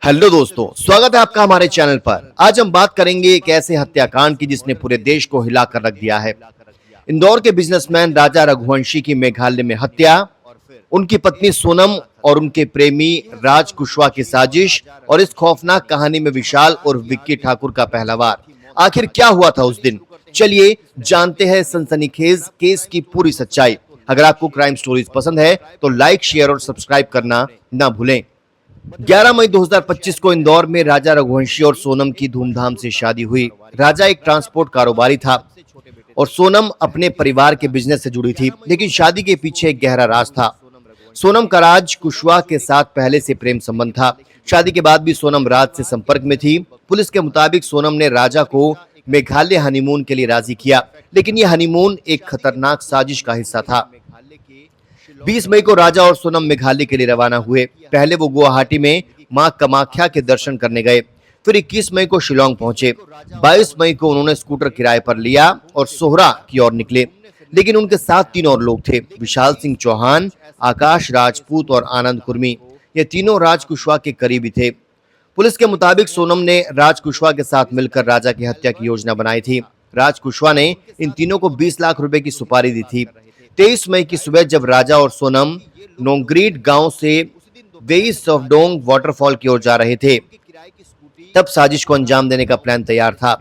Hello दोस्तों, स्वागत है आपका हमारे चैनल पर। आज हम बात करेंगे एक ऐसे हत्याकांड की जिसने पूरे देश को हिलाकर रख दिया है। इंदौर के बिजनेसमैन राजा रघुवंशी की मेघालय में हत्या, उनकी पत्नी सोनम और उनके प्रेमी राज कुशवाहा की साजिश और इस खौफनाक कहानी में विशाल और विक्की ठाकुर का पहला वार। आखिर क्या हुआ था उस दिन? चलिए जानते हैं सनसनीखेज केस की पूरी सच्चाई। अगर आपको क्राइम स्टोरीज पसंद है तो लाइक, शेयर और सब्सक्राइब करना ना भूलें। 11 मई 2025 को इंदौर में राजा रघुवंशी और सोनम की धूमधाम से शादी हुई। राजा एक ट्रांसपोर्ट कारोबारी था और सोनम अपने परिवार के बिजनेस से जुड़ी थी, लेकिन शादी के पीछे एक गहरा राज था। सोनम का राज कुशवाहा के साथ पहले से प्रेम संबंध था। शादी के बाद भी सोनम राज से संपर्क में थी। पुलिस के मुताबिक सोनम ने राजा को मेघालय हनीमून के लिए राजी किया, लेकिन यह हनीमून एक खतरनाक साजिश का हिस्सा था। 20 मई को राजा और सोनम मेघालय के लिए रवाना हुए। पहले वो गुवाहाटी में मां कामाख्या के दर्शन करने गए, फिर 21 मई को शिलोंग पहुंचे। 22 मई को उन्होंने स्कूटर किराए पर लिया और सोहरा की ओर निकले, लेकिन उनके साथ 3 और लोग थे, विशाल सिंह चौहान, आकाश राजपूत और आनंद कुर्मी। ये तीनों राज कुशवाहा के करीबी थे। पुलिस के मुताबिक सोनम ने राज कुशवाहा के साथ मिलकर राजा की हत्या की योजना बनाई थी। राज कुशवाहा ने इन तीनों को 20 लाख रुपए की सुपारी दी थी। 23 मई की सुबह जब राजा और सोनम नोंग्रीड गांव से वेई सफडोंग वाटरफॉल की ओर जा रहे थे, तब साजिश को अंजाम देने का प्लान तैयार था।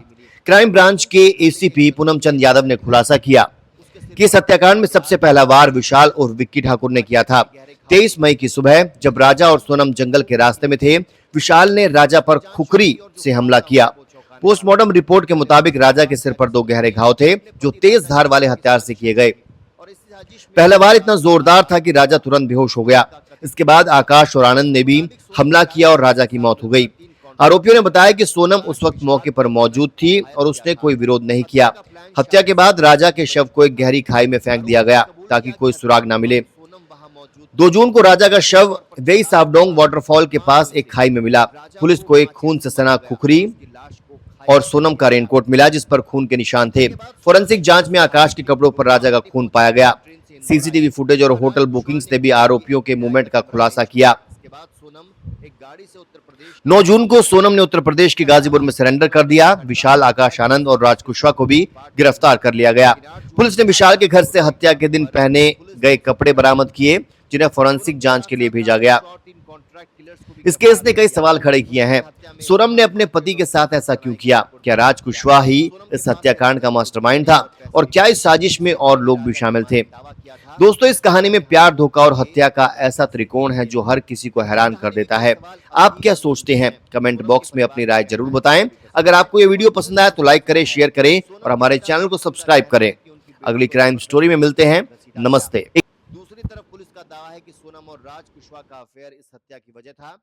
क्राइम ब्रांच के एसीपी पूनम चंद यादव ने खुलासा किया कि इस हत्याकांड में सबसे पहला वार विशाल और विक्की ठाकुर ने किया था। 23 मई की सुबह जब राजा और सोनम जंगल के रास्ते में थे, विशाल ने राजा पर खुखरी से हमला किया। पोस्टमार्टम रिपोर्ट के मुताबिक राजा के सिर पर 2 गहरे घाव थे, जो तेज धार वाले हथियार से किए गए। पहला वार इतना जोरदार था कि राजा तुरंत बेहोश हो गया। इसके बाद आकाश और आनंद ने भी हमला किया और राजा की मौत हो गई। आरोपियों ने बताया कि सोनम उस वक्त मौके पर मौजूद थी और उसने कोई विरोध नहीं किया। हत्या के बाद राजा के शव को एक गहरी खाई में फेंक दिया गया ताकि कोई सुराग न मिले। 2 जून को राजा का शव वेई साफडोंग वाटरफॉल के पास एक खाई में मिला। पुलिस को एक खून से सना खुखरी और सोनम का रेनकोट मिला, जिस पर खून के निशान थे। फोरेंसिक जांच में आकाश के कपड़ों पर राजा का खून पाया गया। सीसीटीवी फुटेज और होटल बुकिंग्स ने भी आरोपियों के मूवमेंट का खुलासा किया। 9 जून को सोनम ने उत्तर प्रदेश के गाजीपुर में सरेंडर कर दिया। विशाल, आकाश, आनंद और राज कुशवाहा को भी गिरफ्तार कर लिया गया। पुलिस ने विशाल के घर से हत्या के दिन पहने गए कपड़े बरामद किए, जिन्हें फोरेंसिक जांच के लिए भेजा गया। इस केस ने कई सवाल खड़े किए हैं। सोनम ने अपने पति के साथ ऐसा क्यों किया? क्या राज कुशवाहा ही इस हत्याकांड का मास्टरमाइंड था? और क्या इस साजिश में और लोग भी शामिल थे? दोस्तों, इस कहानी में प्यार, धोखा और हत्या का ऐसा त्रिकोण है जो हर किसी को हैरान कर देता है। आप क्या सोचते हैं? कमेंट बॉक्स में अपनी राय जरूर बताएं। अगर आपको ये वीडियो पसंद आया तो लाइक करें, शेयर करें और हमारे चैनल को सब्सक्राइब करें। अगली क्राइम स्टोरी में मिलते हैं। नमस्ते। दूसरी तरफ पुलिस का दावा है कि सोनम और राज कुशवाहा का अफेयर इस हत्या की वजह था।